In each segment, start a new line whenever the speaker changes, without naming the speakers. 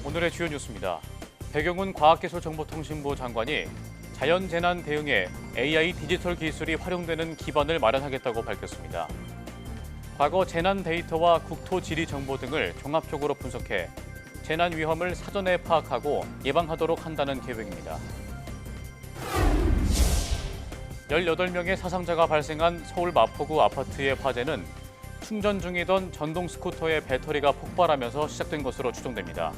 오늘의 주요 뉴스입니다. 배경훈 과학기술정보통신부 장관이 자연재난 대응에 AI 디지털 기술이 활용되는 기반을 마련하겠다고 밝혔습니다. 과거 재난 데이터와 국토 지리 정보 등을 종합적으로 분석해 재난 위험을 사전에 파악하고 예방하도록 한다는 계획입니다. 18명의 사상자가 발생한 서울 마포구 아파트의 화재는 충전 중이던 전동 스쿠터의 배터리가 폭발하면서 시작된 것으로 추정됩니다.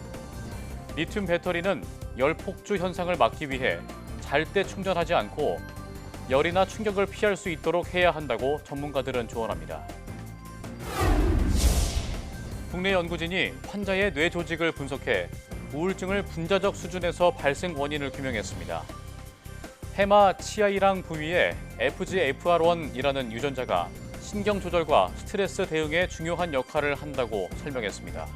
리튬 배터리는 열 폭주 현상을 막기 위해 잘 때 충전하지 않고 열이나 충격을 피할 수 있도록 해야 한다고 전문가들은 조언합니다. 국내 연구진이 환자의 뇌 조직을 분석해 우울증을 분자적 수준에서 발생 원인을 규명했습니다. 해마 치아이랑 부위에 FGFR1이라는 유전자가 신경 조절과 스트레스 대응에 중요한 역할을 한다고 설명했습니다.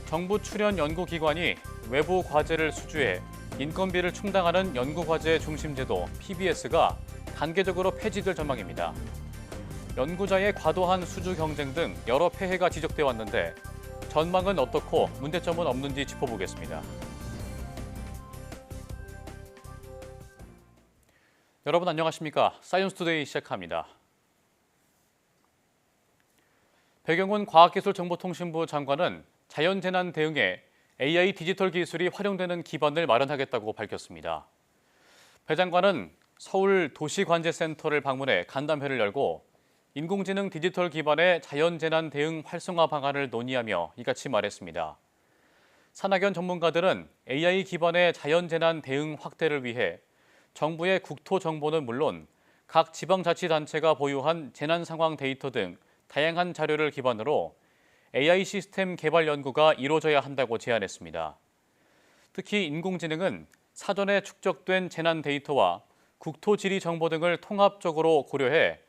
정부 출연 연구기관이 외부 과제를 수주해 인건비를 충당하는 연구과제 중심제도 PBS가 단계적으로 폐지될 전망입니다. 연구자의 과도한 수주 경쟁 등 여러 폐해가 지적돼 왔는데 전망은 어떻고 문제점은 없는지 짚어보겠습니다. 여러분 안녕하십니까? 사이언스투데이 시작합니다. 배경훈 과학기술정보통신부 장관은 자연재난 대응에 AI 디지털 기술이 활용되는 기반을 마련하겠다고 밝혔습니다. 배 장관은 서울 도시관제센터를 방문해 간담회를 열고 인공지능 디지털 기반의 자연재난 대응 활성화 방안을 논의하며 이같이 말했습니다. 산학연 전문가들은 AI 기반의 자연재난 대응 확대를 위해 정부의 국토 정보는 물론 각 지방자치단체가 보유한 재난 상황 데이터 등 다양한 자료를 기반으로 AI 시스템 개발 연구가 이루어져야 한다고 제안했습니다. 특히 인공지능은 사전에 축적된 재난 데이터와 국토 지리 정보 등을 통합적으로 고려해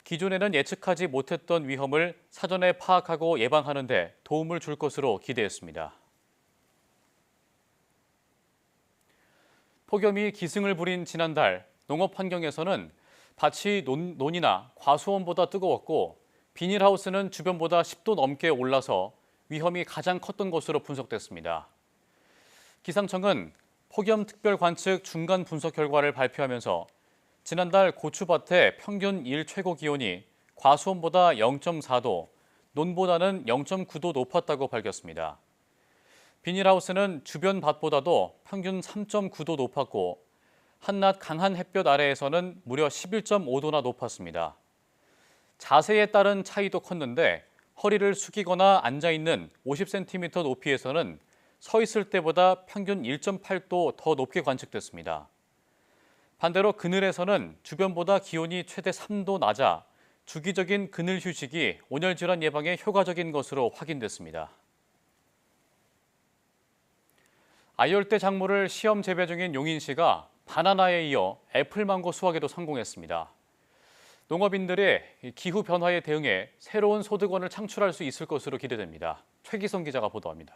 기존에는 예측하지 못했던 위험을 사전에 파악하고 예방하는 데 도움을 줄 것으로 기대했습니다. 폭염이 기승을 부린 지난달 농업 환경에서는 밭이 논이나 과수원보다 뜨거웠고 비닐하우스는 주변보다 10도 넘게 올라서 위험이 가장 컸던 것으로 분석됐습니다. 기상청은 폭염특별 관측 중간 분석 결과를 발표하면서 지난달 고추밭의 평균 일 최고 기온이 과수원보다 0.4도, 논보다는 0.9도 높았다고 밝혔습니다. 비닐하우스는 주변 밭보다도 평균 3.9도 높았고 한낮 강한 햇볕 아래에서는 무려 11.5도나 높았습니다. 자세에 따른 차이도 컸는데 허리를 숙이거나 앉아있는 50cm 높이에서는 서 있을 때보다 평균 1.8도 더 높게 관측됐습니다. 반대로 그늘에서는 주변보다 기온이 최대 3도 낮아 주기적인 그늘 휴식이 온열 질환 예방에 효과적인 것으로 확인됐습니다. 아열대 작물을 시험 재배 중인 용인시가 바나나에 이어 애플망고 수확에도 성공했습니다. 농업인들의 기후 변화에 대응해 새로운 소득원을 창출할 수 있을 것으로 기대됩니다. 최기성 기자가 보도합니다.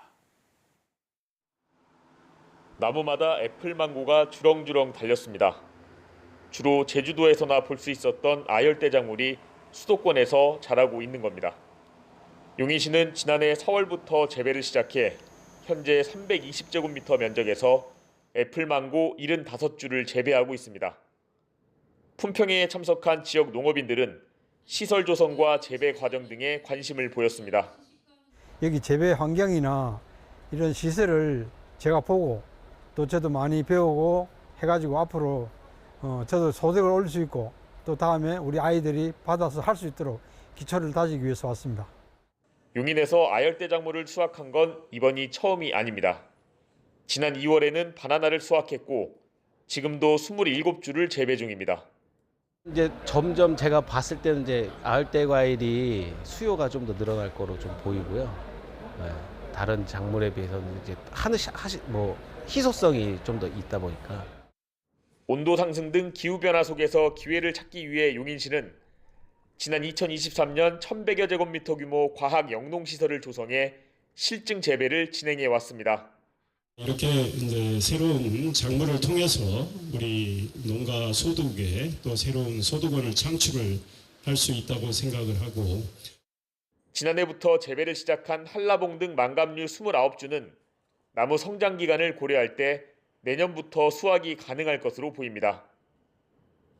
나무마다 애플망고가 주렁주렁 달렸습니다. 주로 제주도에서나 볼 수 있었던 아열대 작물이 수도권에서 자라고 있는 겁니다. 용인시는 지난해 4월부터 재배를 시작해 현재 320제곱미터 면적에서 애플망고 75주를 재배하고 있습니다. 품평회에 참석한 지역 농업인들은 시설 조성과 재배 과정 등에 관심을 보였습니다.
여기 재배 환경이나 이런 시설을 제가 보고 또 저도 많이 배우고 해가지고 앞으로 저도 소득을 올릴 수 있고 또 다음에 우리 아이들이 받아서 할 수 있도록 기초를 다지기 위해서 왔습니다.
용인에서 아열대 작물을 수확한 건 이번이 처음이 아닙니다. 지난 2월에는 바나나를 수확했고 지금도 27주를 재배 중입니다.
이제 점점 제가 봤을 때는 이제 아열대 과일이 수요가 좀 더 늘어날 거로 좀 보이고요. 네, 다른 작물에 비해서는 이제 희소성이 좀 더 있다 보니까.
온도 상승 등 기후 변화 속에서 기회를 찾기 위해 용인시는 지난 2023년 1,100여 제곱미터 규모 과학 영농 시설을 조성해 실증 재배를 진행해 왔습니다.
이렇게 이제 새로운 작물을 통해서 우리 농가 소득에 또 새로운 소득원을 창출을 할 수 있다고 생각을 하고,
지난해부터 재배를 시작한 한라봉 등 망감류 29주는 나무 성장 기간을 고려할 때 내년부터 수확이 가능할 것으로 보입니다.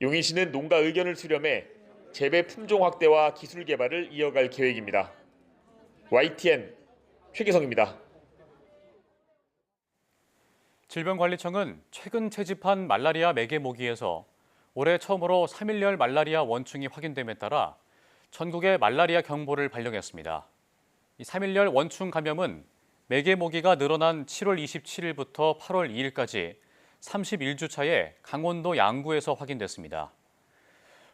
용인시는 농가 의견을 수렴해 재배 품종 확대와 기술 개발을 이어갈 계획입니다. YTN 최기성입니다.
질병관리청은 최근 채집한 말라리아 매개 모기에서 올해 처음으로 3일열 말라리아 원충이 확인됨에 따라 전국에 말라리아 경보를 발령했습니다. 이 3일열 원충 감염은 매개 모기가 늘어난 7월 27일부터 8월 2일까지 31주 차에 강원도 양구에서 확인됐습니다.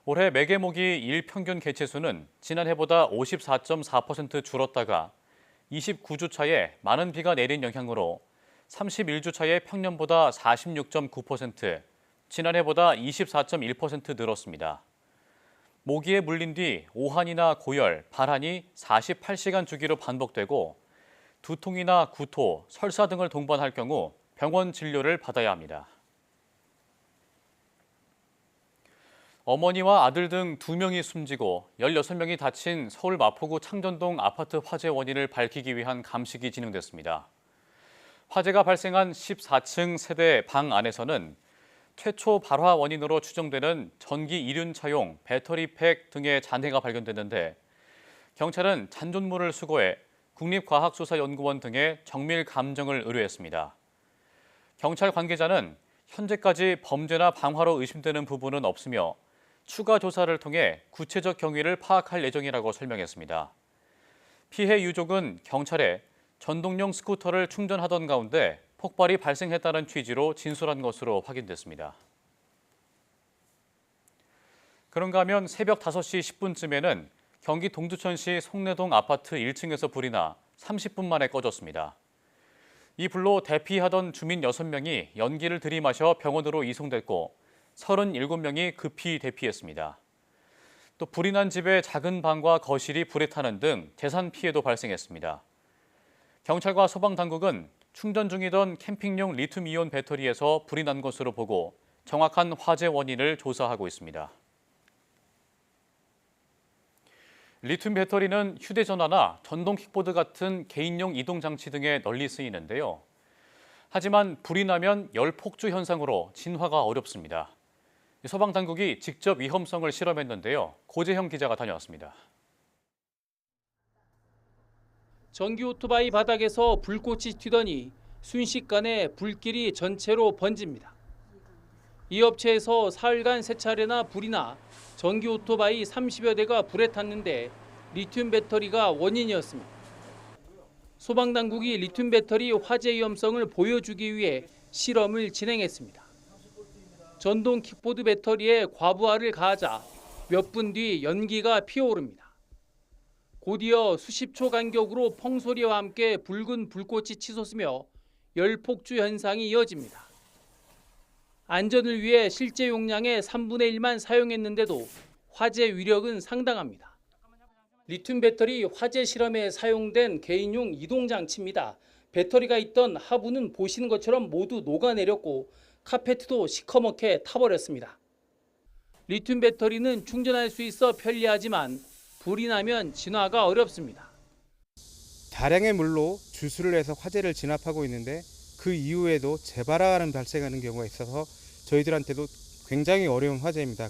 올해 매개 모기 일 평균 개체 수는 지난해보다 54.4% 줄었다가 29주 차에 많은 비가 내린 영향으로 31주 차에 평년보다 46.9%, 지난해보다 24.1% 늘었습니다. 모기에 물린 뒤 오한이나 고열, 발한이 48시간 주기로 반복되고 두통이나 구토, 설사 등을 동반할 경우 병원 진료를 받아야 합니다. 어머니와 아들 등 2명이 숨지고 16명이 다친 서울 마포구 창전동 아파트 화재 원인을 밝히기 위한 감식이 진행됐습니다. 화재가 발생한 14층 세대 방 안에서는 최초 발화 원인으로 추정되는 전기 이륜차용 배터리팩 등의 잔해가 발견됐는데 경찰은 잔존물을 수거해 국립과학수사연구원 등에 정밀 감정을 의뢰했습니다. 경찰 관계자는 현재까지 범죄나 방화로 의심되는 부분은 없으며 추가 조사를 통해 구체적 경위를 파악할 예정이라고 설명했습니다. 피해 유족은 경찰에 전동용 스쿠터를 충전하던 가운데 폭발이 발생했다는 취지로 진술한 것으로 확인됐습니다. 그런가 하면 새벽 5시 10분쯤에는 경기 동두천시 송내동 아파트 1층에서 불이 나 30분 만에 꺼졌습니다. 이 불로 대피하던 주민 6명이 연기를 들이마셔 병원으로 이송됐고 37명이 급히 대피했습니다. 또 불이 난 집의 작은 방과 거실이 불에 타는 등 재산 피해도 발생했습니다. 경찰과 소방당국은 충전 중이던 캠핑용 리튬이온 배터리에서 불이 난 것으로 보고 정확한 화재 원인을 조사하고 있습니다. 리튬 배터리는 휴대전화나 전동 킥보드 같은 개인용 이동장치 등에 널리 쓰이는데요. 하지만 불이 나면 열폭주 현상으로 진화가 어렵습니다. 소방당국이 직접 위험성을 실험했는데요. 고재형 기자가 다녀왔습니다.
전기 오토바이 바닥에서 불꽃이 튀더니 순식간에 불길이 전체로 번집니다. 이 업체에서 사흘간 3차례나 불이 나 전기 오토바이 30여 대가 불에 탔는데 리튬 배터리가 원인이었습니다. 소방당국이 리튬 배터리 화재 위험성을 보여주기 위해 실험을 진행했습니다. 전동 킥보드 배터리에 과부하를 가하자 몇 분 뒤 연기가 피어오릅니다. 곧이어 수십 초 간격으로 펑소리와 함께 붉은 불꽃이 치솟으며 열폭주 현상이 이어집니다. 안전을 위해 실제 용량의 3분의 1만 사용했는데도 화재 위력은 상당합니다. 리튬 배터리 화재 실험에 사용된 개인용 이동장치입니다. 배터리가 있던 하부는 보시는 것처럼 모두 녹아내렸고 카페트도 시커멓게 타버렸습니다. 리튬 배터리는 충전할 수 있어 편리하지만 불이 나면 진화가 어렵습니다.
다량의 물로 주수를 해서 화재를 진압하고 있는데 그 이후에도 재발화가 발생하는 경우가 있어서 저희들한테도 굉장히 어려운 화재입니다.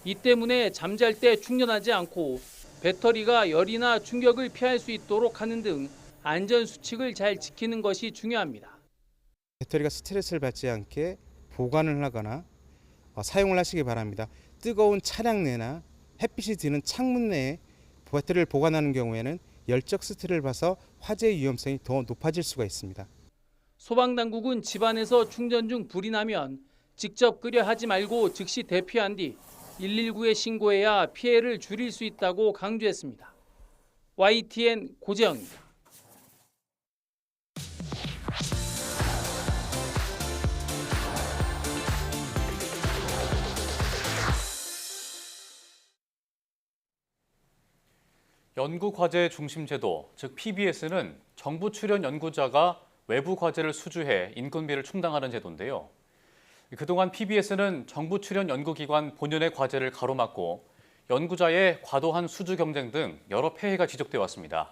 이 때문에 잠잘 때 충전하지 않고 배터리가 열이나 충격을 피할 수 있도록 하는 등 안전 수칙을 잘 지키는 것이 중요합니다.
배터리가 스트레스를 받지 않게 보관을 하거나 사용을 하시기 바랍니다. 뜨거운 차량 내나 햇빛이 드는 창문 내에 배터리를 보관하는 경우에는 열적 스트레스를 받아서 화재 위험성이 더 높아질 수가 있습니다.
소방당국은 집안에서 충전 중 불이 나면 직접 끄려 하지 말고 즉시 대피한 뒤 119에 신고해야 피해를 줄일 수 있다고 강조했습니다. YTN 고재영입니다.
연구과제 중심 제도, 즉 PBS는 정부 출연 연구자가 외부 과제를 수주해 인건비를 충당하는 제도인데요. 그동안 PBS는 정부 출연 연구기관 본연의 과제를 가로막고 연구자의 과도한 수주 경쟁 등 여러 폐해가 지적돼 왔습니다.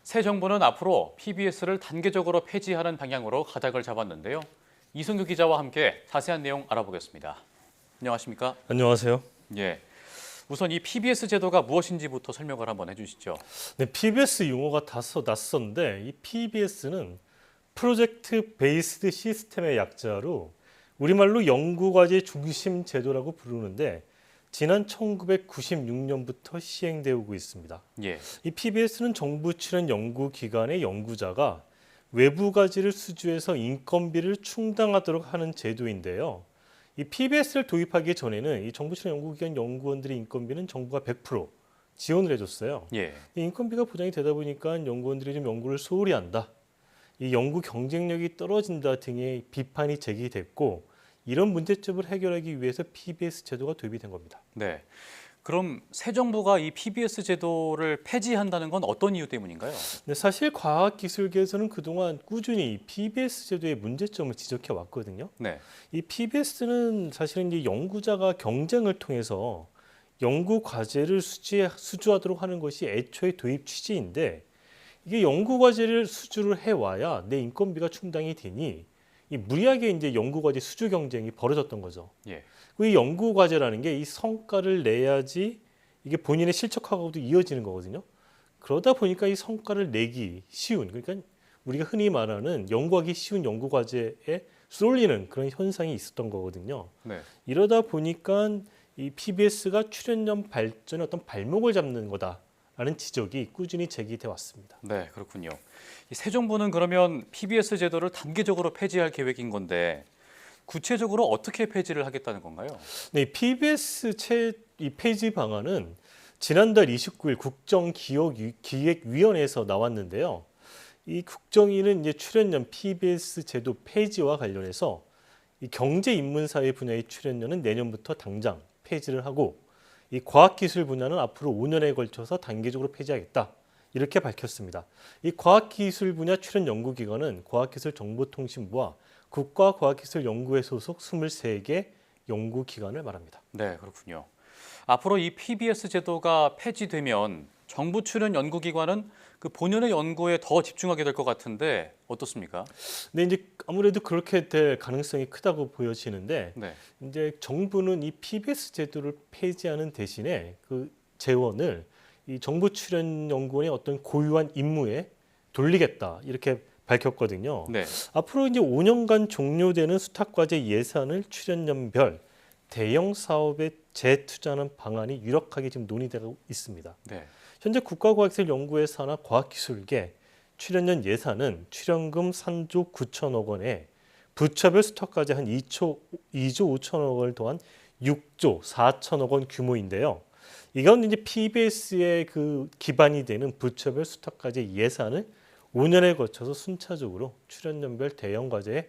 새 정부는 앞으로 PBS를 단계적으로 폐지하는 방향으로 가닥을 잡았는데요. 이승규 기자와 함께 자세한 내용 알아보겠습니다. 안녕하십니까?
안녕하세요.
예. 우선 이 PBS 제도가 무엇인지부터 설명을 한번 해주시죠.
네, PBS 용어가 다소 낯선데 이 PBS는 프로젝트 베이스드 시스템의 약자로 우리말로 연구과제 중심 제도라고 부르는데 지난 1996년부터 시행되어 오고 있습니다.
예.
이 PBS는 정부 출연 연구기관의 연구자가 외부 과제를 수주해서 인건비를 충당하도록 하는 제도인데요. 이 PBS를 도입하기 전에는 이 정부 출연 연구기관 연구원들의 인건비는 정부가 100% 지원을 해줬어요.
예.
이 인건비가 보장이 되다 보니까 연구원들이 좀 연구를 소홀히 한다. 이 연구 경쟁력이 떨어진다 등의 비판이 제기됐고 이런 문제점을 해결하기 위해서 PBS 제도가 도입이 된 겁니다.
네. 그럼 새 정부가 이 PBS 제도를 폐지한다는 건 어떤 이유 때문인가요?
근데 사실 과학기술계에서는 그동안 꾸준히 PBS 제도의 문제점을 지적해 왔거든요.
네.
이 PBS는 사실은 이제 연구자가 경쟁을 통해서 연구 과제를 수주하도록 하는 것이 애초에 도입 취지인데 이게 연구 과제를 수주를 해와야 내 인건비가 충당이 되니 이 무리하게 이제 연구 과제 수주 경쟁이 벌어졌던 거죠.
예.
이 연구 과제라는 게 이 성과를 내야지 이게 본인의 실적하고도 이어지는 거거든요. 그러다 보니까 이 성과를 내기 쉬운, 그러니까 우리가 흔히 말하는 연구하기 쉬운 연구 과제에 쏠리는 그런 현상이 있었던 거거든요.
네.
이러다 보니까 이 PBS가 출연료 발전의 어떤 발목을 잡는 거다라는 지적이 꾸준히 제기돼 왔습니다.
네, 그렇군요. 이 새 정부는 그러면 PBS 제도를 단계적으로 폐지할 계획인 건데 구체적으로 어떻게 폐지를 하겠다는 건가요?
네, PBS 이 폐지 방안은 지난달 29일 국정기획위원회에서 나왔는데요. 이 국정위는 이제 출연료 PBS 제도 폐지와 관련해서 이 경제인문사회 분야의 출연료는 내년부터 당장 폐지를 하고 이 과학기술 분야는 앞으로 5년에 걸쳐서 단계적으로 폐지하겠다. 이렇게 밝혔습니다. 이 과학기술 분야 출연 연구기관은 과학기술정보통신부와 국가과학기술연구회 소속 23개 연구기관을 말합니다.
네, 그렇군요. 앞으로 이 PBS 제도가 폐지되면 정부 출연 연구기관은 그 본연의 연구에 더 집중하게 될 것 같은데 어떻습니까?
근데 이제 아무래도 그렇게 될 가능성이 크다고 보여지는데
네.
이제 정부는 이 PBS 제도를 폐지하는 대신에 그 재원을 이 정부 출연 연구원의 어떤 고유한 임무에 돌리겠다 이렇게 밝혔거든요.
네.
앞으로 이제 5년간 종료되는 수탁과제 예산을 출연연별 대형 사업에 재투자하는 방안이 유력하게 지금 논의되고 있습니다.
네. 현재
현재 국가과학기술연구회 산하 과학기술계 출연연 예산은 출연금 3조 9천억 원에 부처별 수탁과제 한 2조 5천억 원을 더한 6조 4천억 원 규모인데요. 이건 이제 PBS의 그 기반이 되는 부처별 수탁과제 예산을 5년에 거쳐서 순차적으로 출연연별 대형 과제에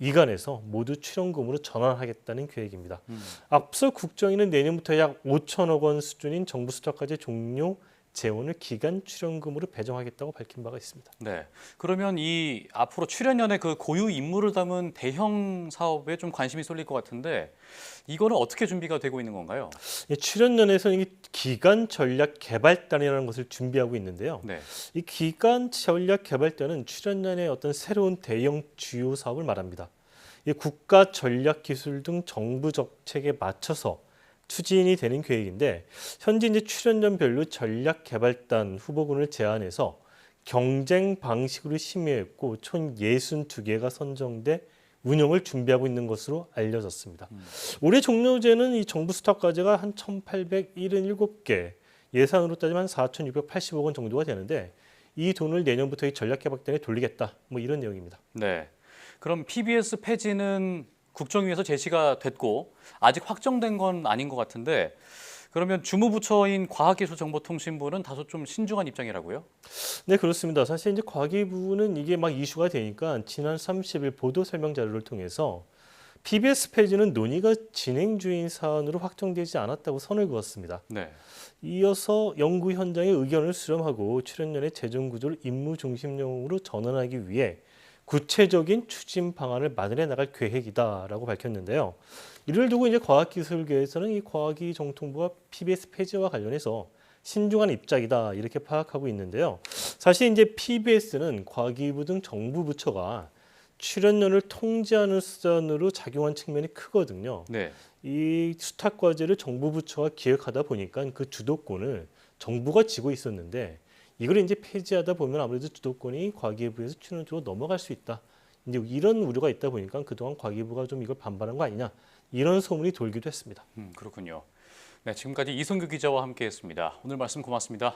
이관해서 모두 출연금으로 전환하겠다는 계획입니다. 앞서 국정위는 내년부터 약 5천억 원 수준인 정부 수탁과제 종료 재원을 기간 출연금으로 배정하겠다고 밝힌 바가 있습니다.
네. 그러면 이 앞으로 출연연의 그 고유 임무를 담은 대형 사업에 좀 관심이 쏠릴 것 같은데 이거는 어떻게 준비가 되고 있는 건가요?
출연연에서는 이 기간 전략 개발단이라는 것을 준비하고 있는데요.
네.
이 기간 전략 개발단은 출연연의 어떤 새로운 대형 주요 사업을 말합니다. 이 국가 전략 기술 등 정부 정책에 맞춰서 추진이 되는 계획인데 현재 이제 출연연별로 전략 개발단 후보군을 제안해서 경쟁 방식으로 심의했고 총 62개가 선정돼 운영을 준비하고 있는 것으로 알려졌습니다. 올해 종료제는 이 정부 수탁과제가 한 1,877개, 예산으로 따지면 한 4,680억 원 정도가 되는데 이 돈을 내년부터 이 전략개발단에 돌리겠다. 뭐 이런 내용입니다.
네. 그럼 PBS 폐지는 국정위에서 제시가 됐고 아직 확정된 건 아닌 것 같은데 그러면 주무부처인 과학기술정보통신부는 다소 좀 신중한 입장이라고요?
네, 그렇습니다. 사실 이제 과기부는 이게 막 이슈가 되니까 지난 30일 보도 설명 자료를 통해서 PBS 폐지는 논의가 진행 중인 사안으로 확정되지 않았다고 선을 그었습니다.
네.
이어서 연구 현장의 의견을 수렴하고 출연연의 재정 구조를 임무 중심형으로 전환하기 위해 구체적인 추진 방안을 마련해 나갈 계획이다라고 밝혔는데요. 이를 두고 이제 과학기술계에서는 이 과학기정통부가 PBS 폐지와 관련해서 신중한 입장이다 이렇게 파악하고 있는데요. 사실 이제 PBS는 과기부 등 정부 부처가 출연료를 통제하는 수단으로 작용한 측면이 크거든요.
네.
이 수탁 과제를 정부 부처가 기획하다 보니까 그 주도권을 정부가 쥐고 있었는데 이걸 이제 폐지하다 보면 아무래도 주도권이 과기부에서 출연 쪽으로 넘어갈 수 있다. 이제 이런 우려가 있다 보니까 그동안 과기부가 좀 이걸 반발한 거 아니냐 이런 소문이 돌기도 했습니다.
그렇군요. 네, 지금까지 이성규 기자와 함께했습니다. 오늘 말씀 고맙습니다.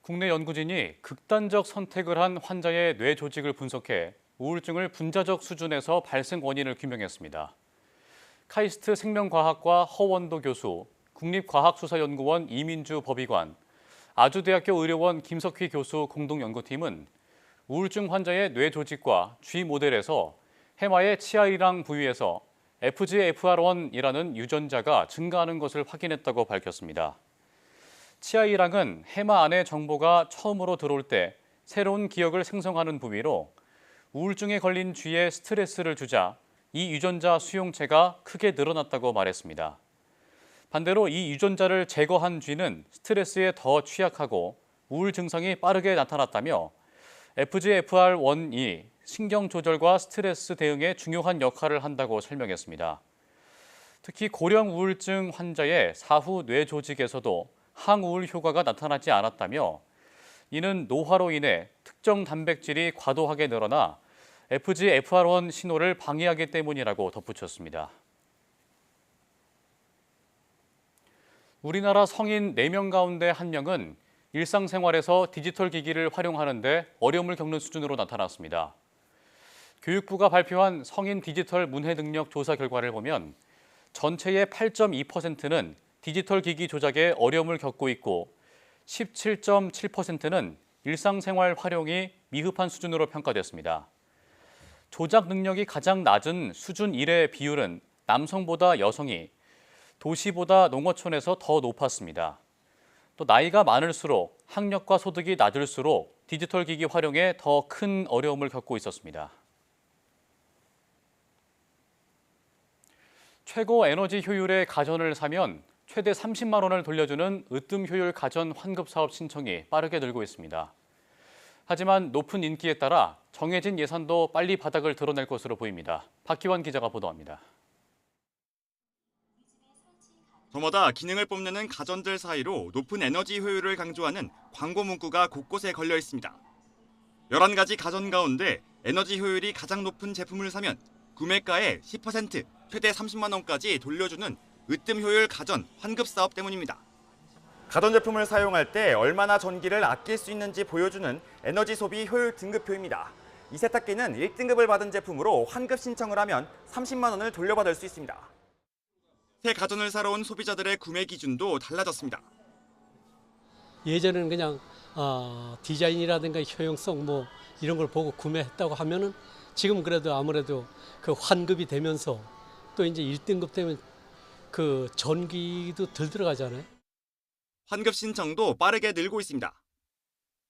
국내 연구진이 극단적 선택을 한 환자의 뇌 조직을 분석해 우울증을 분자적 수준에서 발생 원인을 규명했습니다. 카이스트 생명과학과 허원도 교수, 국립과학수사연구원 이민주 법의관, 아주대학교 의료원 김석휘 교수 공동연구팀은 우울증 환자의 뇌 조직과 쥐 모델에서 해마의 치아이랑 부위에서 FGFR1이라는 유전자가 증가하는 것을 확인했다고 밝혔습니다. 치아이랑은 해마 안에 정보가 처음으로 들어올 때 새로운 기억을 생성하는 부위로 우울증에 걸린 쥐에 스트레스를 주자 이 유전자 수용체가 크게 늘어났다고 말했습니다. 반대로 이 유전자를 제거한 쥐는 스트레스에 더 취약하고 우울 증상이 빠르게 나타났다며 FGFR1이 신경 조절과 스트레스 대응에 중요한 역할을 한다고 설명했습니다. 특히 고령 우울증 환자의 사후 뇌 조직에서도 항우울 효과가 나타나지 않았다며 이는 노화로 인해 특정 단백질이 과도하게 늘어나 FGFR1 신호를 방해하기 때문이라고 덧붙였습니다. 우리나라 성인 4명 가운데 1명은 일상생활에서 디지털 기기를 활용하는데 어려움을 겪는 수준으로 나타났습니다. 교육부가 발표한 성인 디지털 문해 능력 조사 결과를 보면 전체의 8.2%는 디지털 기기 조작에 어려움을 겪고 있고 17.7%는 일상생활 활용이 미흡한 수준으로 평가됐습니다. 조작 능력이 가장 낮은 수준 1의 비율은 남성보다 여성이, 도시보다 농어촌에서 더 높았습니다. 또 나이가 많을수록 학력과 소득이 낮을수록 디지털 기기 활용에 더 큰 어려움을 겪고 있었습니다. 최고 에너지 효율의 가전을 사면 최대 30만 원을 돌려주는 으뜸 효율 가전 환급 사업 신청이 빠르게 늘고 있습니다. 하지만 높은 인기에 따라 정해진 예산도 빨리 바닥을 드러낼 것으로 보입니다. 박기환 기자가 보도합니다.
저마다 기능을 뽐내는 가전들 사이로 높은 에너지 효율을 강조하는 광고 문구가 곳곳에 걸려 있습니다. 11가지 가전 가운데 에너지 효율이 가장 높은 제품을 사면 구매가의 10% 최대 30만 원까지 돌려주는 으뜸 효율 가전 환급 사업 때문입니다. 가전제품을 사용할 때 얼마나 전기를 아낄 수 있는지 보여주는 에너지 소비 효율 등급표입니다. 이 세탁기는 1등급을 받은 제품으로 환급 신청을 하면 30만 원을 돌려받을 수 있습니다. 새 가전을 사러 온 소비자들의 구매 기준도 달라졌습니다.
예전에는 그냥 디자인이라든가 효용성 뭐 이런 걸 보고 구매했다고 하면은 지금 그래도 아무래도 그 환급이 되면서 또 이제 1등급 되면 그 전기도 덜 들어가잖아요.
환급 신청도 빠르게 늘고 있습니다.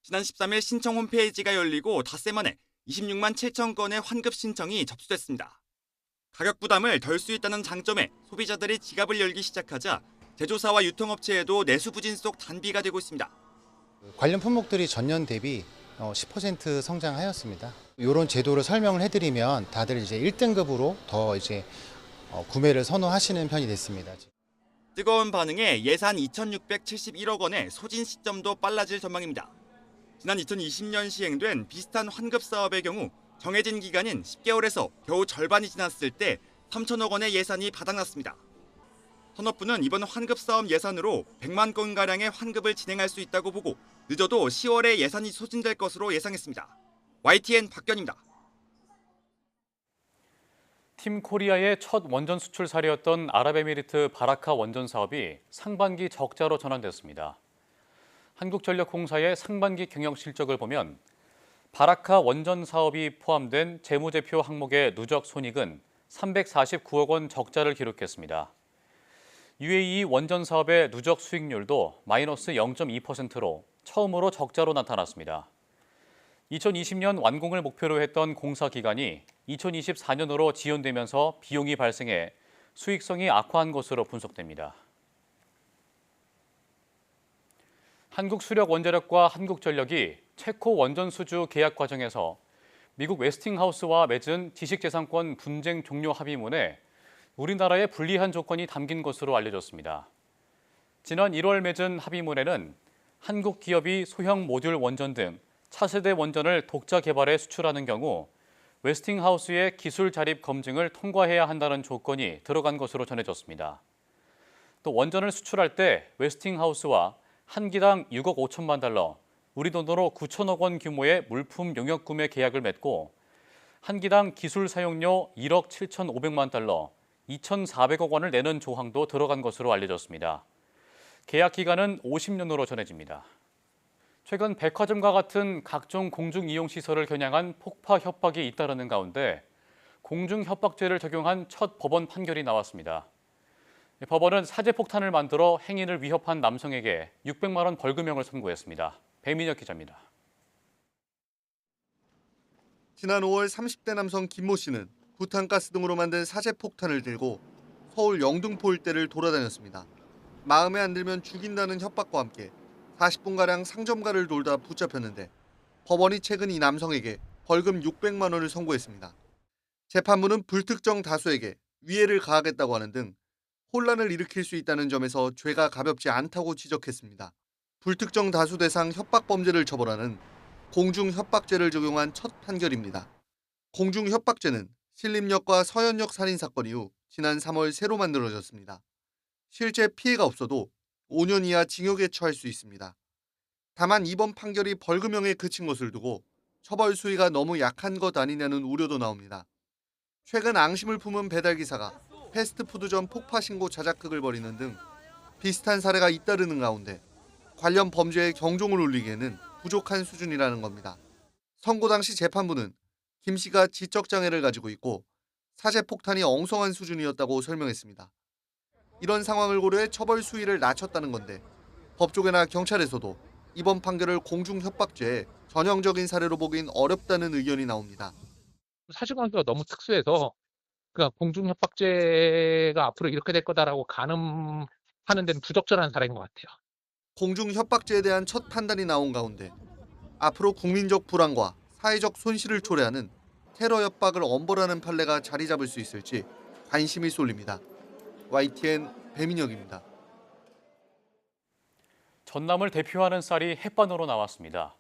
지난 13일 신청 홈페이지가 열리고 닷새 만에 26만 7천 건의 환급 신청이 접수됐습니다. 가격 부담을 덜 수 있다는 장점에 소비자들이 지갑을 열기 시작하자 제조사와 유통업체에도 내수 부진 속 단비가 되고 있습니다.
관련 품목들이 전년 대비 10% 성장하였습니다. 이런 제도를 설명을 해드리면 다들 이제 1등급으로 더 이제 구매를 선호하시는 편이 됐습니다.
뜨거운 반응에 예산 2,671억 원의 소진 시점도 빨라질 전망입니다. 지난 2020년 시행된 비슷한 환급 사업의 경우 정해진 기간인 10개월에서 겨우 절반이 지났을 때 3천억 원의 예산이 바닥났습니다. 산업부는 이번 환급 사업 예산으로 100만 건가량의 환급을 진행할 수 있다고 보고 늦어도 10월에 예산이 소진될 것으로 예상했습니다. YTN 박견입니다.
팀 코리아의 첫 원전 수출 사례였던 아랍에미리트 바라카 원전 사업이 상반기 적자로 전환됐습니다. 한국전력공사의 상반기 경영 실적을 보면 바라카 원전 사업이 포함된 재무제표 항목의 누적 손익은 349억 원 적자를 기록했습니다. UAE 원전 사업의 누적 수익률도 마이너스 0.2%로 처음으로 적자로 나타났습니다. 2020년 완공을 목표로 했던 공사 기간이 2024년으로 지연되면서 비용이 발생해 수익성이 악화한 것으로 분석됩니다. 한국수력원자력과 한국전력이 체코 원전 수주 계약 과정에서 미국 웨스팅하우스와 맺은 지식재산권 분쟁 종료 합의문에 우리나라의 불리한 조건이 담긴 것으로 알려졌습니다. 지난 1월 맺은 합의문에는 한국 기업이 소형 모듈 원전 등 차세대 원전을 독자 개발해 수출하는 경우 웨스팅하우스의 기술 자립 검증을 통과해야 한다는 조건이 들어간 것으로 전해졌습니다. 또 원전을 수출할 때 웨스팅하우스와 한 기당 6억 5천만 달러, 우리 돈으로 9천억 원 규모의 물품 용역 구매 계약을 맺고 한 기당 기술 사용료 1억 7,500만 달러, 2,400억 원을 내는 조항도 들어간 것으로 알려졌습니다. 계약 기간은 50년으로 전해집니다. 최근 백화점과 같은 각종 공중이용시설을 겨냥한 폭파 협박이 잇따르는 가운데 공중협박죄를 적용한 첫 법원 판결이 나왔습니다. 법원은 사제폭탄을 만들어 행인을 위협한 남성에게 600만 원 벌금형을 선고했습니다. 배민혁 기자입니다.
지난 5월 30대 남성 김모 씨는 부탄가스 등으로 만든 사제폭탄을 들고 서울 영등포 일대를 돌아다녔습니다. 마음에 안 들면 죽인다는 협박과 함께 40분가량 상점가를 돌다 붙잡혔는데 법원이 최근 이 남성에게 벌금 600만 원을 선고했습니다. 재판부는 불특정 다수에게 위해를 가하겠다고 하는 등 혼란을 일으킬 수 있다는 점에서 죄가 가볍지 않다고 지적했습니다. 불특정 다수 대상 협박범죄를 처벌하는 공중협박죄를 적용한 첫 판결입니다. 공중협박죄는 신림역과 서현역 살인사건 이후 지난 3월 새로 만들어졌습니다. 실제 피해가 없어도 5년 이하 징역에 처할 수 있습니다. 다만 이번 판결이 벌금형에 그친 것을 두고 처벌 수위가 너무 약한 것 아니냐는 우려도 나옵니다. 최근 앙심을 품은 배달기사가 패스트푸드점 폭파 신고 자작극을 벌이는 등 비슷한 사례가 잇따르는 가운데 관련 범죄에 경종을 울리기에는 부족한 수준이라는 겁니다. 선고 당시 재판부는 김 씨가 지적장애를 가지고 있고 사제폭탄이 엉성한 수준이었다고 설명했습니다. 이런 상황을 고려해 처벌 수위를 낮췄다는 건데 법조계나 경찰에서도 이번 판결을 공중협박죄의 전형적인 사례로 보긴 어렵다는 의견이 나옵니다.
사실관계가 너무 특수해서 그러니까 공중협박죄가 앞으로 이렇게 될 거다라고 가늠하는 데는 부적절한 사례인 것 같아요.
공중협박죄에 대한 첫 판단이 나온 가운데 앞으로 국민적 불안과 사회적 손실을 초래하는 테러 협박을 엄벌하는 판례가 자리 잡을 수 있을지 관심이 쏠립니다. YTN 배민혁입니다.
전남을 대표하는 쌀이 햇반으로 나왔습니다.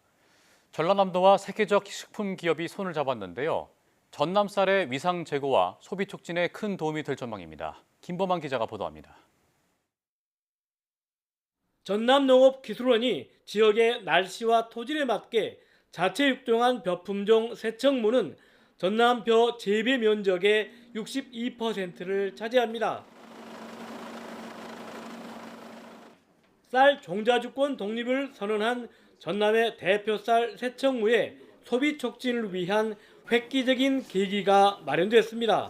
전라남도와 세계적 식품 기업이 손을 잡았는데요. 전남 쌀의 위상 제고와 소비 촉진에 큰 도움이 될 전망입니다. 김범한 기자가 보도합니다.
전남농업기술원이 지역의 날씨와 토질에 맞게 자체 육종한 벼 품종 세척무는 전남 벼 재배 면적의 62%를 차지합니다. 쌀 종자주권 독립을 선언한 전남의 대표 쌀 세척무의 소비 촉진을 위한 획기적인 계기가 마련됐습니다.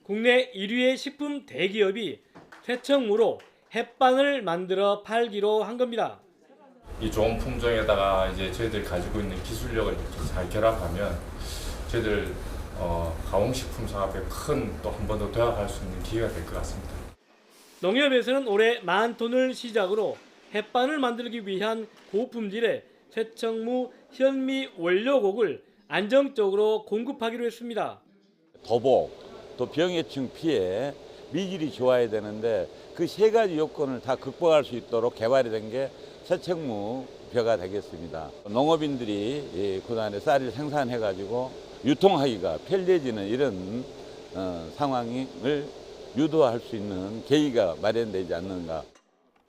국내 1위의 식품 대기업이 세척무로 햇반을 만들어 팔기로 한 겁니다.
이 좋은 품종에다가 이제 저희들 가지고 있는 기술력을 잘 결합하면 저희들 가공식품 사업에 큰 또 한 번 더 도약할 수 있는 기회가 될 것 같습니다.
농협에서는 올해 10,000톤을 시작으로 햇반을 만들기 위한 고품질의 세척무 현미 원료곡을 안정적으로 공급하기로 했습니다.
도복, 또 병해충 피해, 미질이 좋아야 되는데 그 세 가지 요건을 다 극복할 수 있도록 개발이 된 게 세척무 벼가 되겠습니다. 농업인들이 그동안에 쌀을 생산해가지고 유통하기가 편리해지는 이런 상황을 유도할 수 있는 계기가 마련되지 않는가.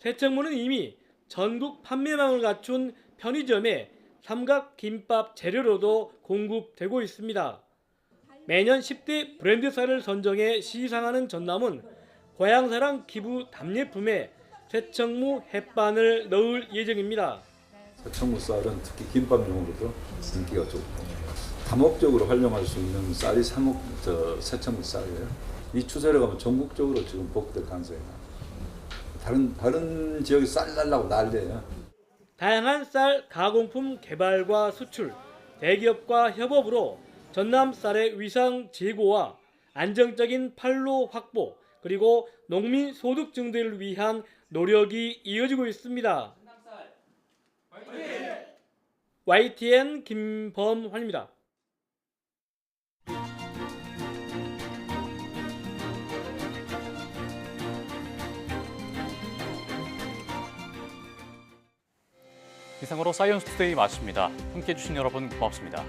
세척무는 이미 전국 판매망을 갖춘 편의점에 삼각김밥 재료로도 공급되고 있습니다. 매년 10대 브랜드사를 선정해 시상하는 전남은 고향사랑 기부 답례품에 새청무 햇반을 넣을 예정입니다.
새청무 쌀은 특히 김밥용으로도 인기가 좋고 다목적으로 활용할 수 있는 쌀이 새청무 쌀이에요. 이 추세로 가면 전국적으로 지금 복될 가능성이 많아요. 다른 지역에 쌀 달라고 난리예요.
다양한 쌀 가공품 개발과 수출, 대기업과 협업으로 전남 쌀의 위상 제고와 안정적인 판로 확보, 그리고 농민 소득 증대를 위한 노력이 이어지고 있습니다. YTN 김범환입니다.
이상으로 사이언스 투데이 마칩니다. 함께해 주신 여러분 고맙습니다.